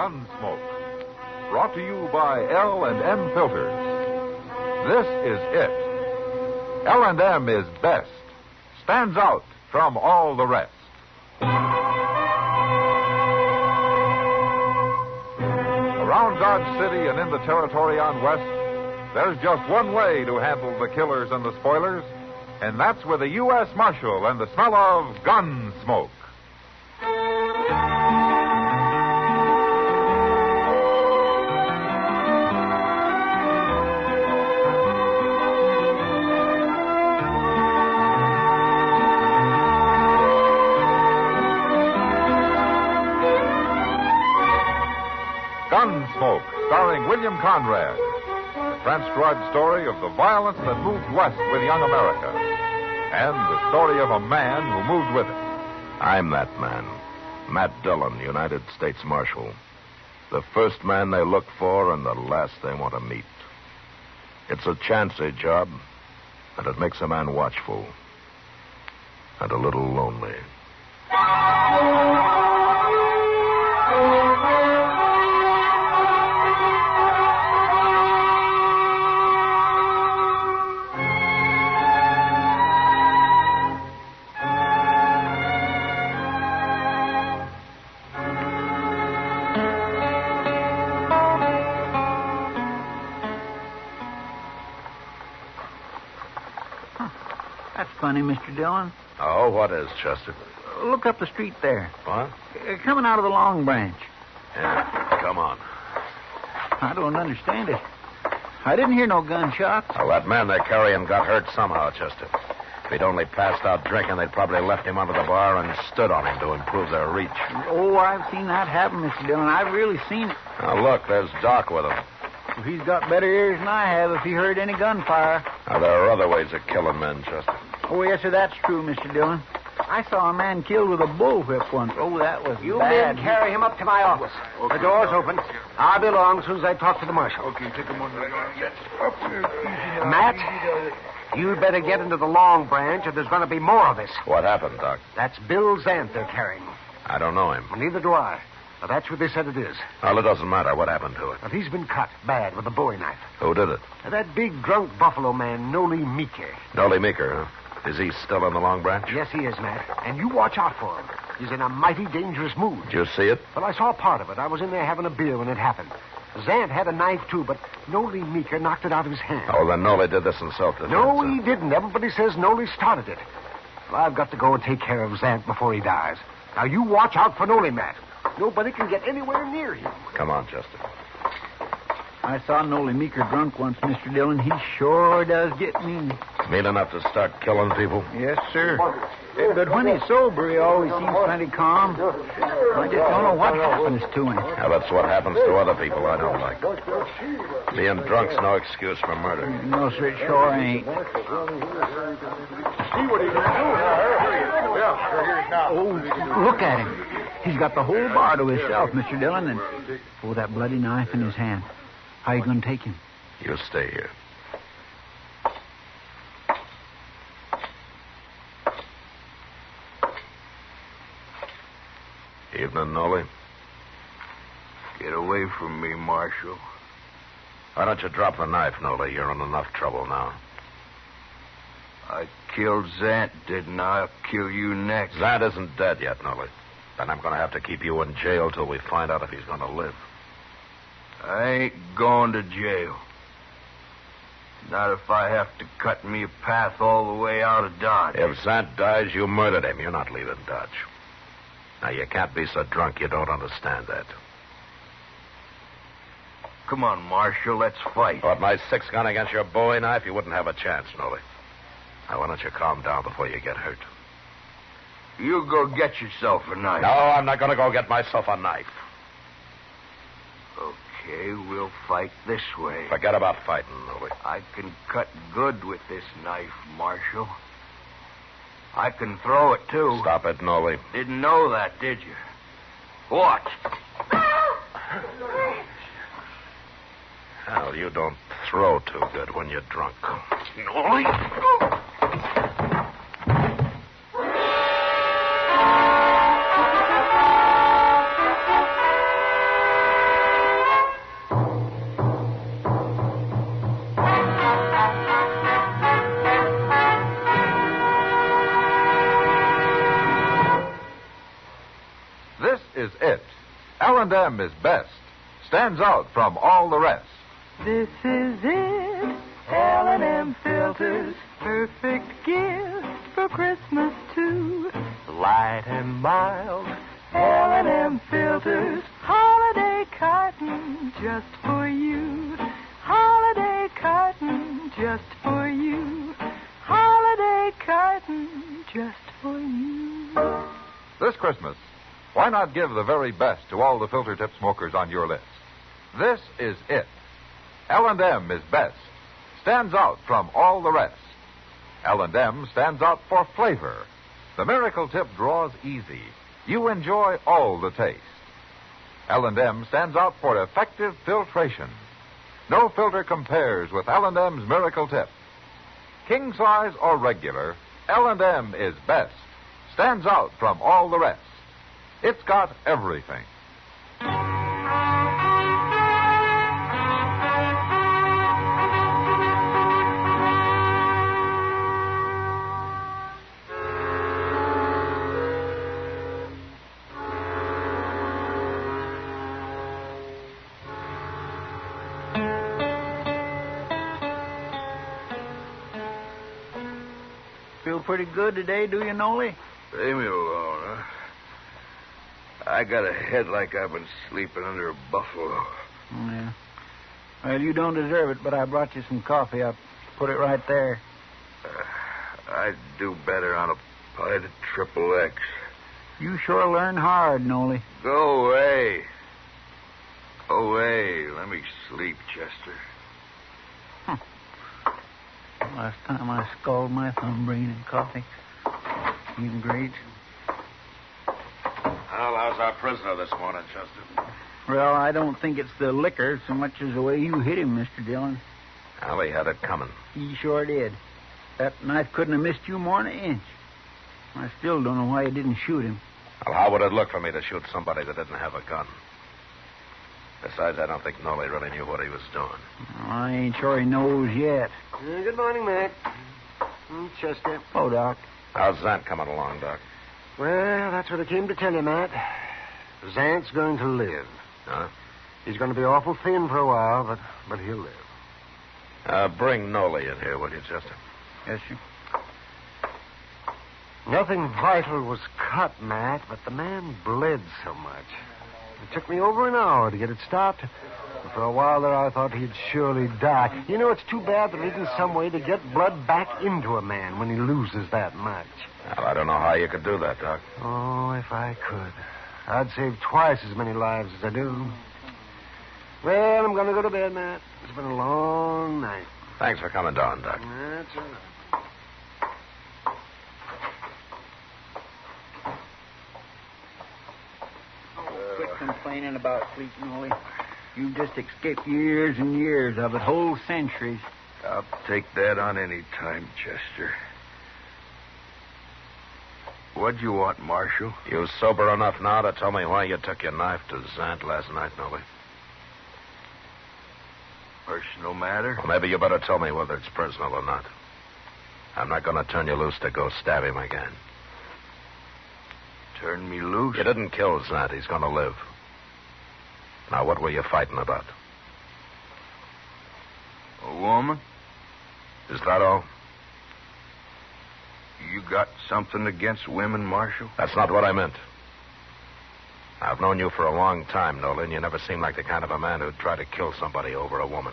Gunsmoke, brought to you by L&M Filters. This is it. L&M is best, stands out from all the rest. Around Dodge City and in the territory on West, there's just one way to handle the killers and the spoilers, and that's with a U.S. Marshal and the smell of Gunsmoke. Gunsmoke, starring William Conrad. The transcribed story of the violence that moved west with young America. And the story of a man who moved with it. I'm that man. Matt Dillon, United States Marshal. The first man they look for and the last they want to meet. It's a chancy job, and it makes a man watchful. And a little lonely. That's funny, Mr. Dillon. Oh, what is, Chester? Look up the street there. What? Coming out of the Long Branch. Yeah, come on. I don't understand it. I didn't hear no gunshots. Well, that man they're carrying got hurt somehow, Chester. If he'd only passed out drinking, they'd probably left him under the bar and stood on him to improve their reach. Oh, I've seen that happen, Mr. Dillon. I've really seen it. Now, look, there's Doc with him. Well, he's got better ears than I have if he heard any gunfire. Now, there are other ways of killing men, Chester. Oh, yes, sir, that's true, Mr. Dillon. I saw a man killed with a bullwhip once. Oh, that was You bad. men carry him up to my office. Okay. The door's open. I'll be along as soon as I talk to the marshal. Okay, take him on. Matt, you'd better get into the Long Branch, or there's going to be more of this. What happened, Doc? That's Bill Zant they're carrying. I don't know him. Well, neither do I. But that's what they said it is. Well, it doesn't matter. What happened to it? But he's been cut bad with a bowie knife. Who did it? Now, that big drunk buffalo man, Noli Meeker. Noli Meeker, huh? Is he still in the Long Branch? Yes, he is, Matt. And you watch out for him. He's in a mighty dangerous mood. Did you see it? Well, I saw part of it. I was in there having a beer when it happened. Zant had a knife, too, but Noli Meeker knocked it out of his hand. Oh, then Noli did this in self-defense. No, huh? he didn't. Everybody says Noli started it. Well, I've got to go and take care of Zant before he dies. Now, you watch out for Noli, Matt. Nobody can get anywhere near him. Come on, Chester. I saw Noli Meeker drunk once, Mr. Dillon. He sure does get mean. Mean enough to start killing people? Yes, sir. But when he's sober, he always seems plenty calm. I just don't know what happens to him. Now, that's what happens to other people I don't like. Being drunk's no excuse for murder. No, sir, it sure ain't. See what he's going to do. Yeah, sure, here he now. Oh, look at him. He's got the whole bar to himself, Mr. Dillon, and that bloody knife in his hand. How you going to take him? You stay here. Evening, Noli. Get away from me, Marshal. Why don't you drop the knife, Noli? You're in enough trouble now. I killed Zant, didn't I? I'll kill you next. Zant isn't dead yet, Noli. Then I'm going to have to keep you in jail till we find out if he's going to live. I ain't going to jail. Not if I have to cut me a path all the way out of Dodge. If Zant dies, you murdered him. You're not leaving Dodge. Now, you can't be so drunk you don't understand that. Come on, Marshal, let's fight. But my 6-gun against your bowie knife, you wouldn't have a chance, Noli. Now, why don't you calm down before you get hurt? You go get yourself a knife. No, I'm not going to go get myself a knife. Okay, we'll fight this way. Forget about fighting, Noli. I can cut good with this knife, Marshal. I can throw it, too. Stop it, Noli. Didn't know that, did you? What? Hell, you don't throw too good when you're drunk. Noli? is it. L&M is best. Stands out from all the rest. This is it. L&M filters. Perfect gift for Christmas, too. Light and mild. L&M filters. Holiday carton just for you. Holiday carton just for you. Holiday carton just for you. This Christmas, why not give the very best to all the filter tip smokers on your list? This is it. L&M is best. Stands out from all the rest. L&M stands out for flavor. The miracle tip draws easy. You enjoy all the taste. L&M stands out for effective filtration. No filter compares with L&M's miracle tip. King size or regular, L&M is best. Stands out from all the rest. It's got everything. Feel pretty good today, do you, Nolly? Leave me alone, huh? I got a head like I've been sleeping under a buffalo. Yeah. Well, you don't deserve it, but I brought you some coffee. I'll put it right there. I'd do better on a pint of triple X. You sure learn hard, Nolly. Go away. Go away. Let me sleep, Chester. Last time I scalded my thumb bringing in coffee. You great. Well, how's our prisoner this morning, Chester? Well, I don't think it's the liquor so much as the way you hit him, Mr. Dillon. Well, he had it coming. He sure did. That knife couldn't have missed you more than an inch. I still don't know why you didn't shoot him. Well, how would it look for me to shoot somebody that didn't have a gun? Besides, I don't think Nolly really knew what he was doing. I ain't sure he knows yet. Good morning, Matt. Chester. Oh, Doc. How's Zant coming along, Doc? Well, that's what I came to tell you, Matt. Zant's going to live. Huh? He's going to be awful thin for a while, but he'll live. Bring Nolly in here, will you, Chester? Yes, sir. Nothing vital was cut, Matt, but the man bled so much. It took me over an hour to get it stopped. And for a while there, I thought he'd surely die. You know, it's too bad there isn't some way to get blood back into a man when he loses that much. Well, I don't know how you could do that, Doc. Oh, if I could. I'd save twice as many lives as I do. Well, I'm going to go to bed, Matt. It's been a long night. Thanks for coming down, Doc. That's all right. Quit complaining about sleep, Nolly. You just escaped years and years of it, whole centuries. I'll take that on any time, Chester. What'd you want, Marshal? You sober enough now to tell me why you took your knife to Zant last night, Nolly? Personal matter? Well, maybe you better tell me whether it's personal or not. I'm not going to turn you loose to go stab him again. Turn me loose? You didn't kill Zant. He's going to live. Now, what were you fighting about? A woman? Is that all? You got something against women, Marshal? That's not what I meant. I've known you for a long time, Nolan. You never seemed like the kind of a man who'd try to kill somebody over a woman.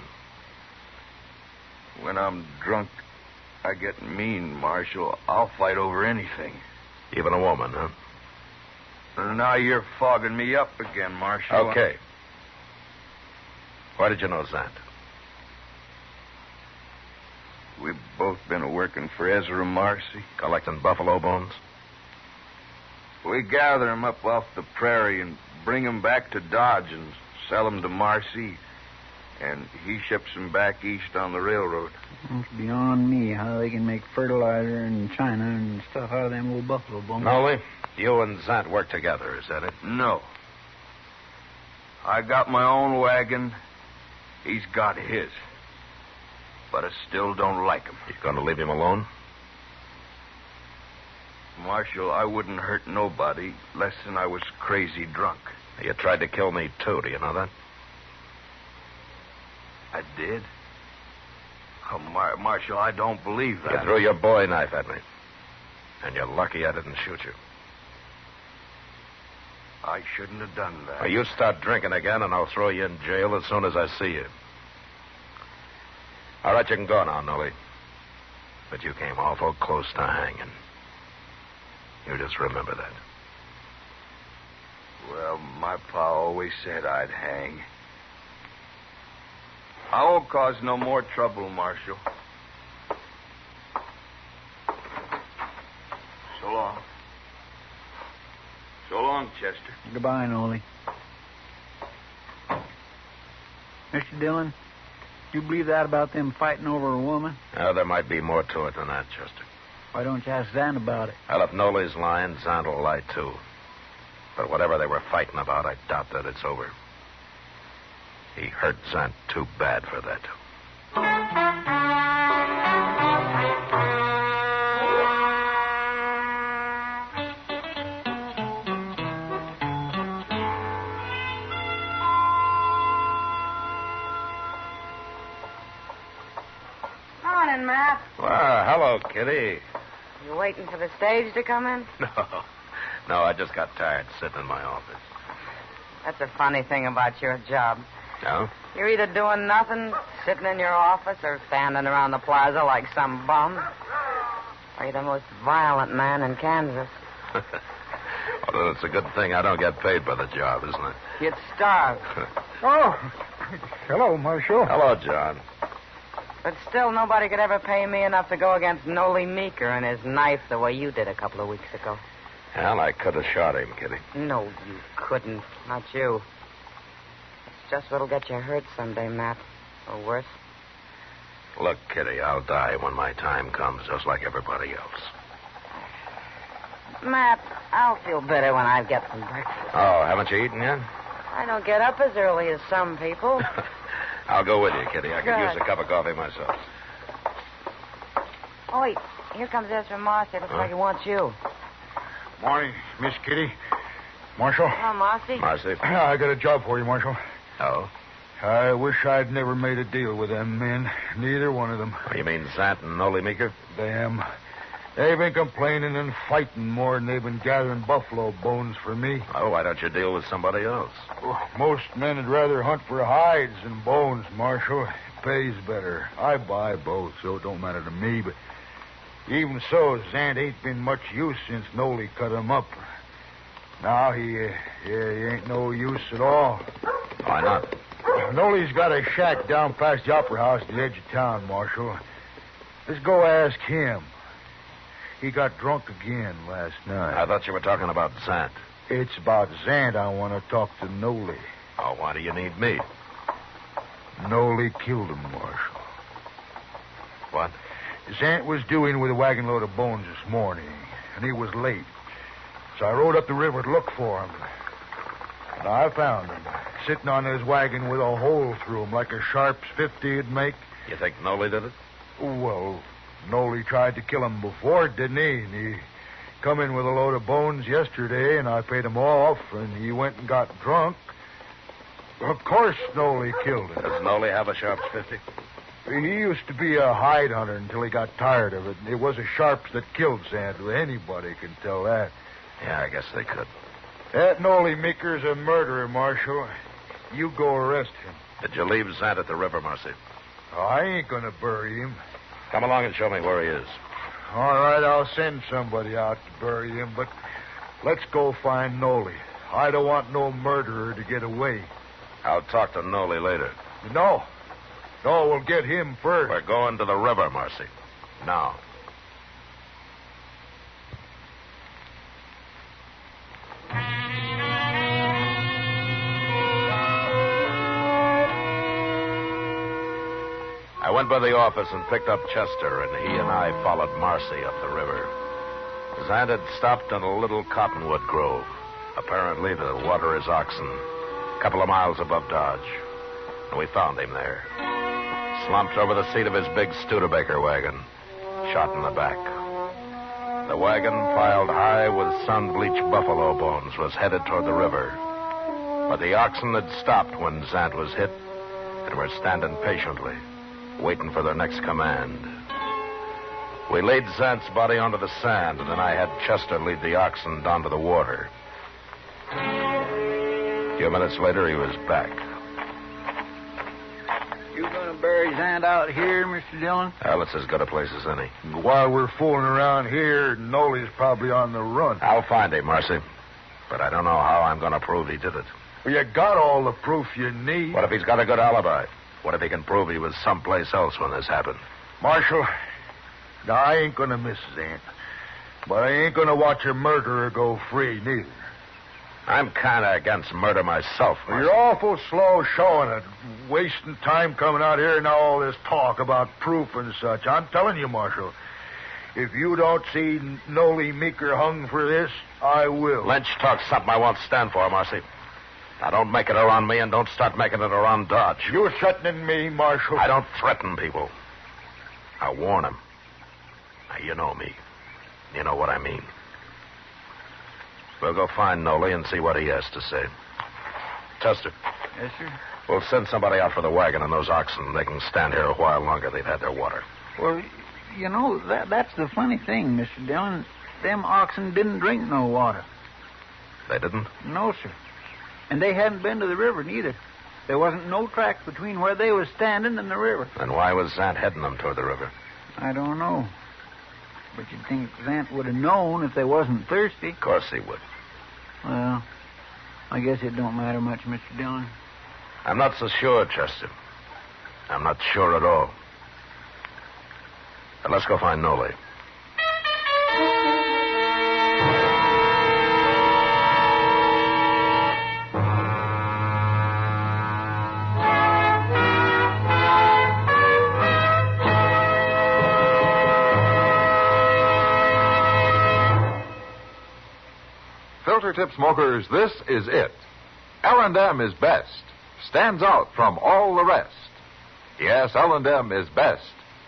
When I'm drunk, I get mean, Marshal. I'll fight over anything. Even a woman, huh? And now you're fogging me up again, Marshal. Okay. Why did you know Zant? We've both been working for Ezra Marcy. Collecting buffalo bones? We gather 'em up off the prairie and bring 'em back to Dodge and sell 'em to Marcy. And he ships 'em back east on the railroad. It's beyond me how they can make fertilizer in China and stuff out of them old buffalo bones. Nolly, you and Zant work together, is that it? No. I got my own wagon. He's got his. But I still don't like him. You going to leave him alone? Marshal, I wouldn't hurt nobody less than I was crazy drunk. You tried to kill me, too. Do you know that? I did? Oh, Marshal, I don't believe that. You threw your bowie knife at me. And you're lucky I didn't shoot you. I shouldn't have done that. Well, you start drinking again, and I'll throw you in jail as soon as I see you. All right, you can go now, Nolly. But you came awful close to hanging. You just remember that. Well, my pa always said I'd hang. I won't cause no more trouble, Marshal. So long. So long, Chester. Goodbye, Nolly. Mr. Dillon, do you believe that about them fighting over a woman? Oh, there might be more to it than that, Chester. Why don't you ask Zan about it? Well, if Nolly's lying, Zant will lie, too. But whatever they were fighting about, I doubt that it's over. He hurt Zant too bad for that. Morning, Matt. Well, hello, Kitty. You waiting for the stage to come in? No, I just got tired sitting in my office. That's a funny thing about your job. No? You're either doing nothing, sitting in your office, or standing around the plaza like some bum. Or you're the most violent man in Kansas. Well, it's a good thing I don't get paid by the job, isn't it? You'd starve. Oh, hello, Marshal. Hello, John. But still, nobody could ever pay me enough to go against Noli Meeker and his knife the way you did a couple of weeks ago. Well, I could have shot him, Kitty. No, you couldn't. Not you. It's just what'll get you hurt someday, Matt. Or worse. Look, Kitty, I'll die when my time comes, just like everybody else. Matt, I'll feel better when I get some breakfast. Oh, haven't you eaten yet? I don't get up as early as some people. I'll go with you, Kitty. I could Good. use a cup of coffee myself. Oh, wait. Here comes Ezra Marcy. Looks like he wants you. Morning, Miss Kitty. Marshal. Oh, Marcy. Marcy. I got a job for you, Marshal. Oh? I wish I'd never made a deal with them men. Neither one of them. You mean Zant and Noli Meeker? Them. They've been complaining and fighting more than they've been gathering buffalo bones for me. Oh, why don't you deal with somebody else? Most men would rather hunt for hides than bones, Marshal. It pays better. I buy both, so it don't matter to me. But even so, Zant ain't been much use since Noli cut him up. Now he ain't no use at all. Why not? Noli's got a shack down past the Opera House at the edge of town, Marshal. Let's go ask him. He got drunk again last night. I thought you were talking about Zant. It's about Zant I want to talk to Noli. Oh, why do you need me? Noli killed him, Marshal. What? Zant was due in with a wagon load of bones this morning, and he was late. So I rode up the river to look for him. And I found him, sitting on his wagon with a hole through him like a Sharp's 50 would make. You think Noli did it? Well, Noli tried to kill him before, didn't he? And he come in with a load of bones yesterday, and I paid him off, and he went and got drunk. Of course Noli killed him. Does Noli have a Sharp's 50? He used to be a hide hunter until he got tired of it. It was a Sharps that killed Santa. Anybody can tell that. Yeah, I guess they could. That Noli Meeker's a murderer, Marshal. You go arrest him. Did you leave Zant at the river, Marcy? Oh, I ain't going to bury him. Come along and show me where he is. All right, I'll send somebody out to bury him, but let's go find Noli. I don't want no murderer to get away. I'll talk to Noli later. No, we'll get him first. We're going to the river, Marcy. Now. I went by the office and picked up Chester, and he and I followed Marcy up the river. Zant had stopped in a little cottonwood grove, apparently to water his oxen, a couple of miles above Dodge. And we found him there, slumped over the seat of his big Studebaker wagon, shot in the back. The wagon, piled high with sun-bleached buffalo bones, was headed toward the river. But the oxen had stopped when Zant was hit and were standing patiently, waiting for their next command. We laid Zant's body onto the sand, and then I had Chester lead the oxen down to the water. A few minutes later, he was back. You gonna bury Zant out here, Mr. Dillon? Well, it's as good a place as any. While we're fooling around here, Nolly's probably on the run. I'll find him, Marcy. But I don't know how I'm going to prove he did it. Well, you got all the proof you need. What if he's got a good alibi? What if he can prove he was someplace else when this happened? Marshal, now, I ain't gonna miss Zant. But I ain't gonna watch a murderer go free, neither. I'm kind of against murder myself, Well, Marcy. you're awful slow showing it. Wasting time coming out here and all this talk about proof and such. I'm telling you, Marshal, if you don't see Nolly Meeker hung for this, I will. Lynch talks something I won't stand for, Marcy. Now, don't make it around me and don't start making it around Dodge. You're threatening me, Marshal. I don't threaten people. I warn them. Now, you know me. You know what I mean. We'll go find Nolly and see what he has to say. Chester. Yes, sir. We'll send somebody out for the wagon and those oxen. They can stand here a while longer. They've had their water. Well, you know, that's the funny thing, Mr. Dillon. Them oxen didn't drink no water. They didn't? No, sir. And they hadn't been to the river, neither. There wasn't no track between where they was standing and the river. Then why was Zant heading them toward the river? I don't know. But you'd think Zant would have known if they wasn't thirsty. Of course he would. Well, I guess it don't matter much, Mr. Dillon. I'm not so sure, Chester. I'm not sure at all. But let's go find Nolly. Filter tip smokers, this is it. L&M is best. Stands out from all the rest. Yes, L&M is best.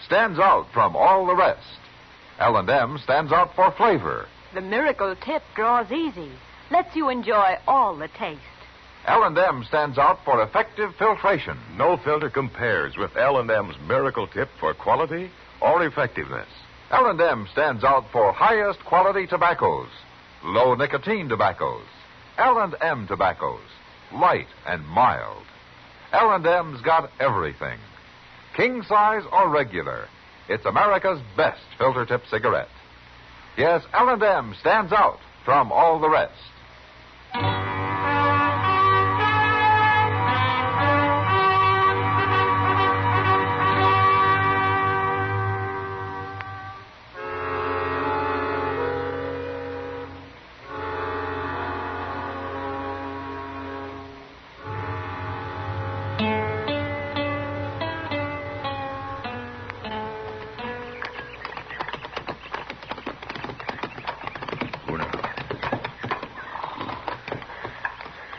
Stands out from all the rest. L&M stands out for flavor. The miracle tip draws easy. Lets you enjoy all the taste. L&M stands out for effective filtration. No filter compares with L&M's miracle tip for quality or effectiveness. L&M stands out for highest quality tobaccos. Low nicotine tobaccos. L&M tobaccos. Light and mild. L&M's got everything. King size or regular. It's America's best filter tip cigarette. Yes, L&M stands out from all the rest.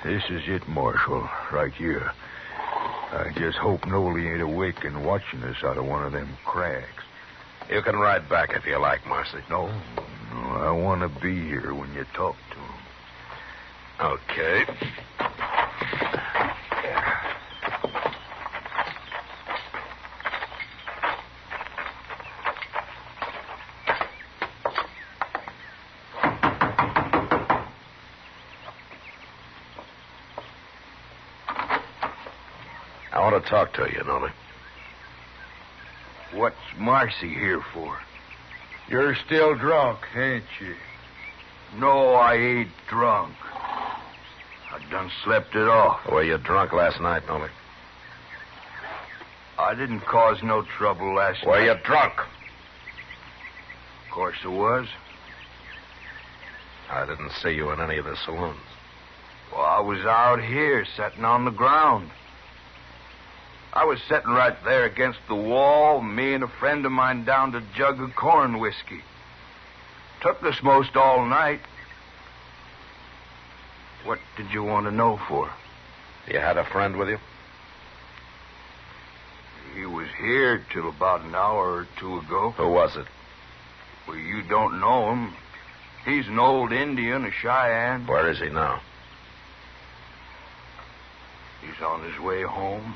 This is it, Marshal, right here. I just hope Nolly ain't awake and watching us out of one of them cracks. You can ride back if you like, Marcy. No, I want to be here when you talk to him. Okay. I want to talk to you, Nolly. What's Marcy here for? You're still drunk, ain't you? No, I ain't drunk. I done slept it off. Were you drunk last night, Nolly? I didn't cause no trouble last night. Were you drunk? Of course I was. I didn't see you in any of the saloons. Well, I was out here, sitting on the ground. I was sitting right there against the wall, me and a friend of mine downed a jug of corn whiskey. Took us most all night. What did you want to know for? You had a friend with you? He was here till about an hour or two ago. Who was it? Well, you don't know him. He's an old Indian, a Cheyenne. Where is he now? He's on his way home.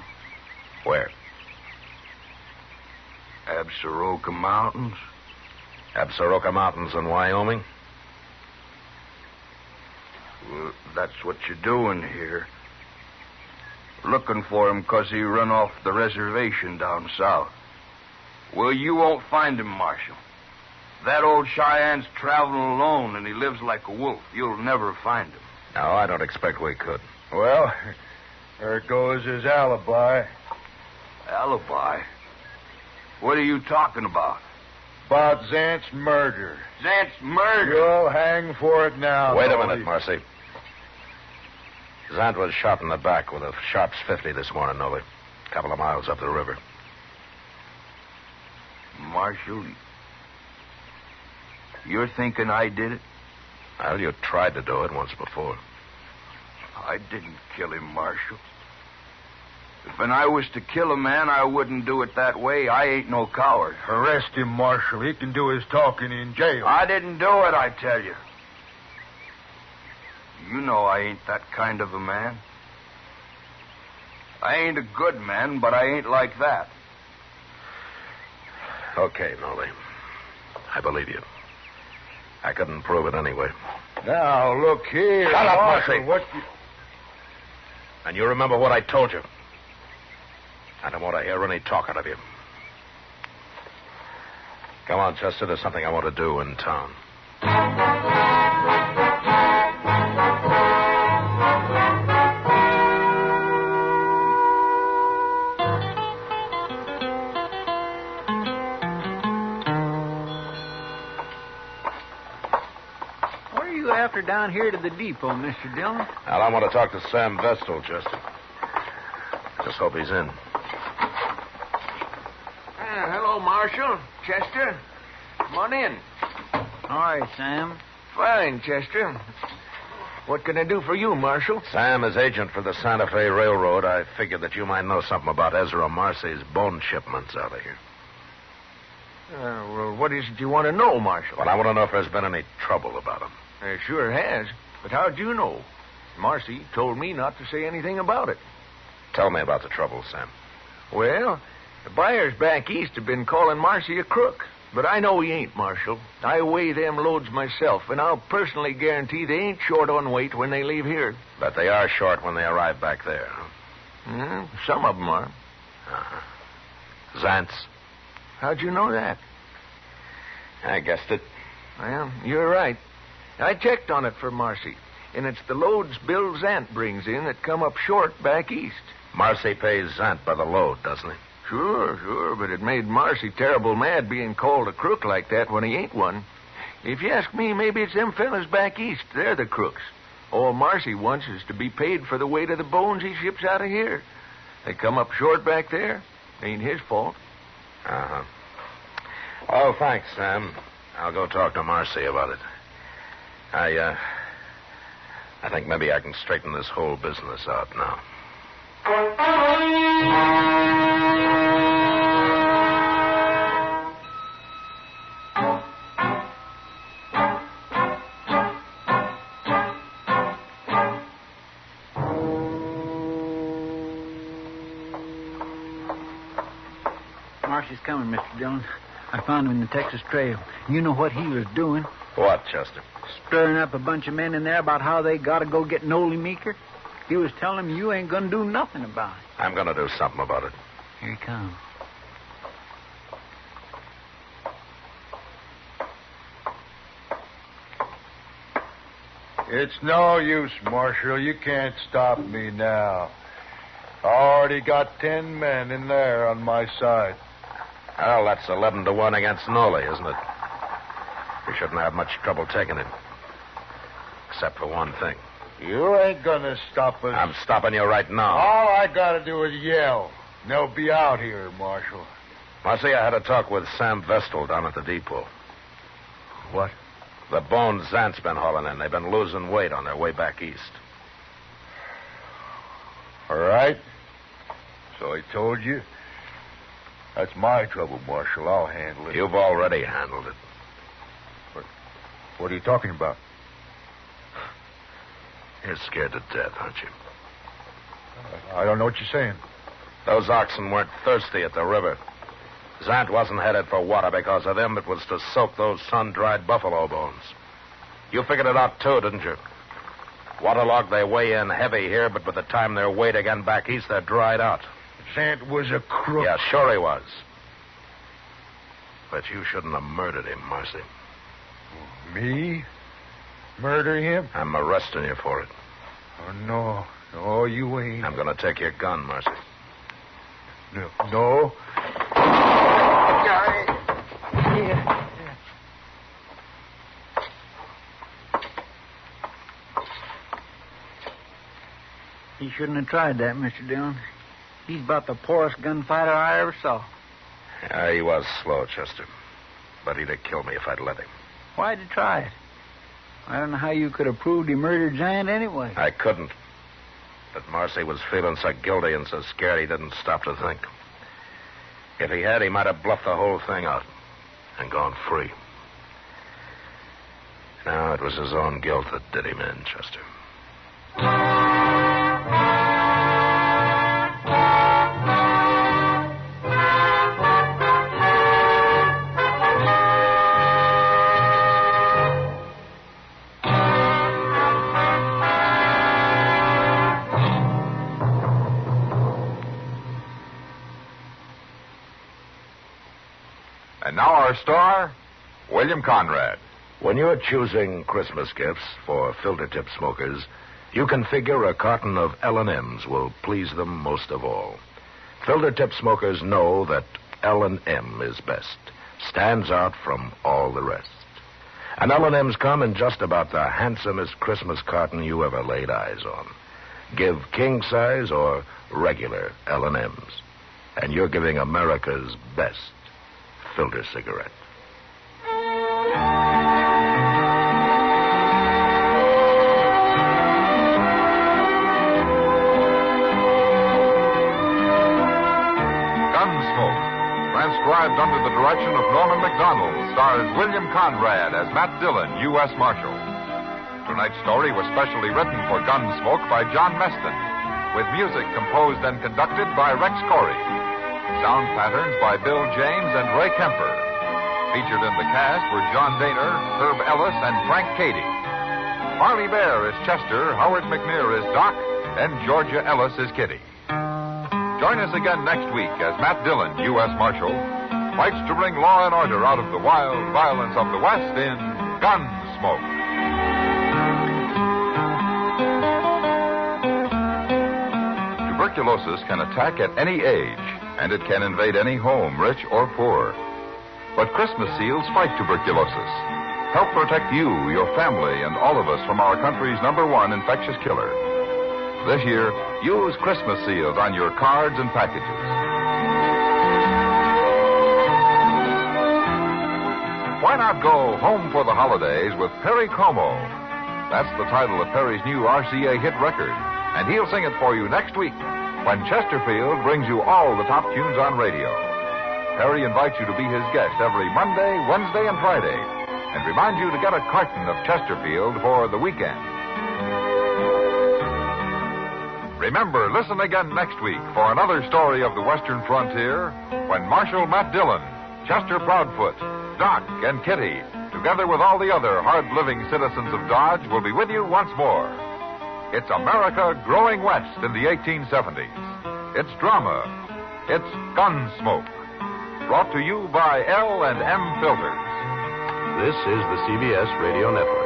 Where? Absaroka Mountains. Absaroka Mountains in Wyoming? Well, that's what you're doing here. Looking for him because he run off the reservation down south. Well, you won't find him, Marshal. That old Cheyenne's traveling alone, and he lives like a wolf. You'll never find him. No, I don't expect we could. Well, there goes his alibi. Alibi? What are you talking about? About Zant's murder. Zant's murder? You'll hang for it now. Wait a Nolly. minute, Marcy. Zant was shot in the back with a Sharps 50 this morning, Nolly. A couple of miles up the river. Marshal, you're thinking I did it? Well, you tried to do it once before. I didn't kill him, Marshal. If I was to kill a man, I wouldn't do it that way. I ain't no coward. Arrest him, Marshal. He can do his talking in jail. I didn't do it, I tell you. You know I ain't that kind of a man. I ain't a good man, but I ain't like that. Okay, Nolly. I believe you. I couldn't prove it anyway. Now, look here. Shut up, Marshal. Marcy. What? And you remember what I told you. I don't want to hear any talk out of you. Come on, Chester. There's something I want to do in town. What are you after down here to the depot, Mr. Dillon? Well, I want to talk to Sam Vestal, Chester. Just hope he's in. Hello, Marshal. Chester. Come on in. All right, Sam. Fine, Chester. What can I do for you, Marshal? Sam is agent for the Santa Fe Railroad. I figured that you might know something about Ezra Marcy's bone shipments out of here. Well, what is it you want to know, Marshal? Well, I want to know if there's been any trouble about him. There sure has. But how'd you know? Marcy told me not to say anything about it. Tell me about the trouble, Sam. Well, the buyers back east have been calling Marcy a crook. But I know he ain't, Marshal. I weigh them loads myself, and I'll personally guarantee they ain't short on weight when they leave here. But they are short when they arrive back there, huh? Some of them are. Uh-huh. Zant's? How'd you know that? I guessed it. Well, you're right. I checked on it for Marcy, and it's the loads Bill Zant brings in that come up short back east. Marcy pays Zant by the load, doesn't he? Sure, but it made Marcy terrible mad being called a crook like that when he ain't one. If you ask me, maybe it's them fellas back east. They're the crooks. All Marcy wants is to be paid for the weight of the bones he ships out of here. They come up short back there. Ain't his fault. Uh-huh. Oh, thanks, Sam. I'll go talk to Marcy about it. I think maybe I can straighten this whole business out now. Marcy's coming, Mr. Dillon. I found him in the Texas Trail. You know what he was doing? What, Chester? Stirring up a bunch of men in there about how they got to go get Nolly Meeker. He was telling them you ain't going to do nothing about it. I'm going to do something about it. Here he comes. It's no use, Marshal. You can't stop me now. I already got 10 men in there on my side. Well, that's 11 to 1 against Nolly, isn't it? We shouldn't have much trouble taking him. Except for one thing. You ain't gonna stop us. I'm stopping you right now. All I gotta do is yell. And they'll be out here, Marshal. Marcy, I had a talk with Sam Vestal down at the depot. What? The bones Zant's been hauling in. They've been losing weight on their way back east. All right. So he told you? That's my trouble, Marshal. I'll handle it. You've already handled it. What are you talking about? You're scared to death, aren't you? I don't know what you're saying. Those oxen weren't thirsty at the river. Zant wasn't headed for water because of them. It was to soak those sun-dried buffalo bones. You figured it out, too, didn't you? Waterlogged, they weigh in heavy here, but by the time they're weighed again back east, they're dried out. Zant was a crook. Yeah, sure he was. But you shouldn't have murdered him, Marcy. Me? Murder him? I'm arresting you for it. Oh, no. No, you ain't. I'm going to take your gun, Marcy. No. He shouldn't have tried that, Mr. Dillon. He's about the poorest gunfighter I ever saw. Yeah, he was slow, Chester. But he'd have killed me if I'd let him. Why'd you try it? I don't know how you could have proved he murdered Zant anyway. I couldn't. But Marcy was feeling so guilty and so scared he didn't stop to think. If he had, he might have bluffed the whole thing out and gone free. No, it was his own guilt that did him in, Chester. And now our star, William Conrad. When you're choosing Christmas gifts for filter-tip smokers, you can figure a carton of L&M's will please them most of all. Filter-tip smokers know that L&M is best, stands out from all the rest. And L&M's come in just about the handsomest Christmas carton you ever laid eyes on. Give king size or regular L&M's, and you're giving America's best filter cigarette. Gunsmoke, transcribed under the direction of Norman Macdonnell, stars William Conrad as Matt Dillon, U.S. Marshal. Tonight's story was specially written for Gunsmoke by John Meston, with music composed and conducted by Rex Corey. Sound patterns by Bill James and Ray Kemper. Featured in the cast were John Daner, Herb Ellis, and Frank Cady. Harley Bear is Chester, Howard McNear is Doc, and Georgia Ellis is Kitty. Join us again next week as Matt Dillon, U.S. Marshal, fights to bring law and order out of the wild violence of the West in Gunsmoke. Tuberculosis can attack at any age, and it can invade any home, rich or poor. But Christmas seals fight tuberculosis. Help protect you, your family, and all of us from our country's #1 infectious killer. This year, use Christmas seals on your cards and packages. Why not go home for the holidays with Perry Como? That's the title of Perry's new RCA hit record, and he'll sing it for you next week when Chesterfield brings you all the top tunes on radio. Perry invites you to be his guest every Monday, Wednesday, and Friday, and reminds you to get a carton of Chesterfield for the weekend. Remember, listen again next week for another story of the Western frontier when Marshal Matt Dillon, Chester Proudfoot, Doc, and Kitty, together with all the other hard-living citizens of Dodge, will be with you once more. It's America growing west in the 1870s. It's drama. It's Gunsmoke. Brought to you by L&M Filters. This is the CBS Radio Network.